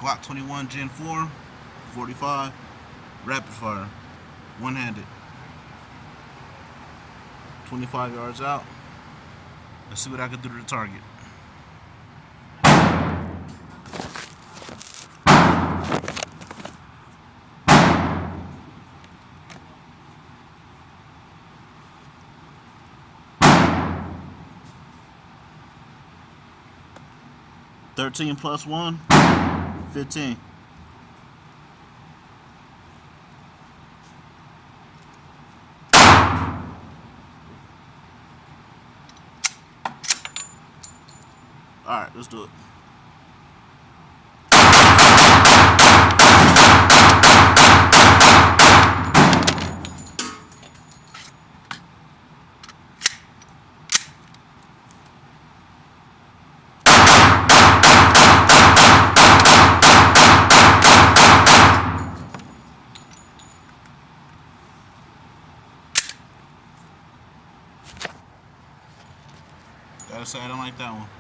Glock 21 Gen 4, 45, rapid fire, one-handed. 25 yards out. Let's see what I can do to the target. $13 plus 1, 15. Alright, let's do it. Gotta say, I don't like that one.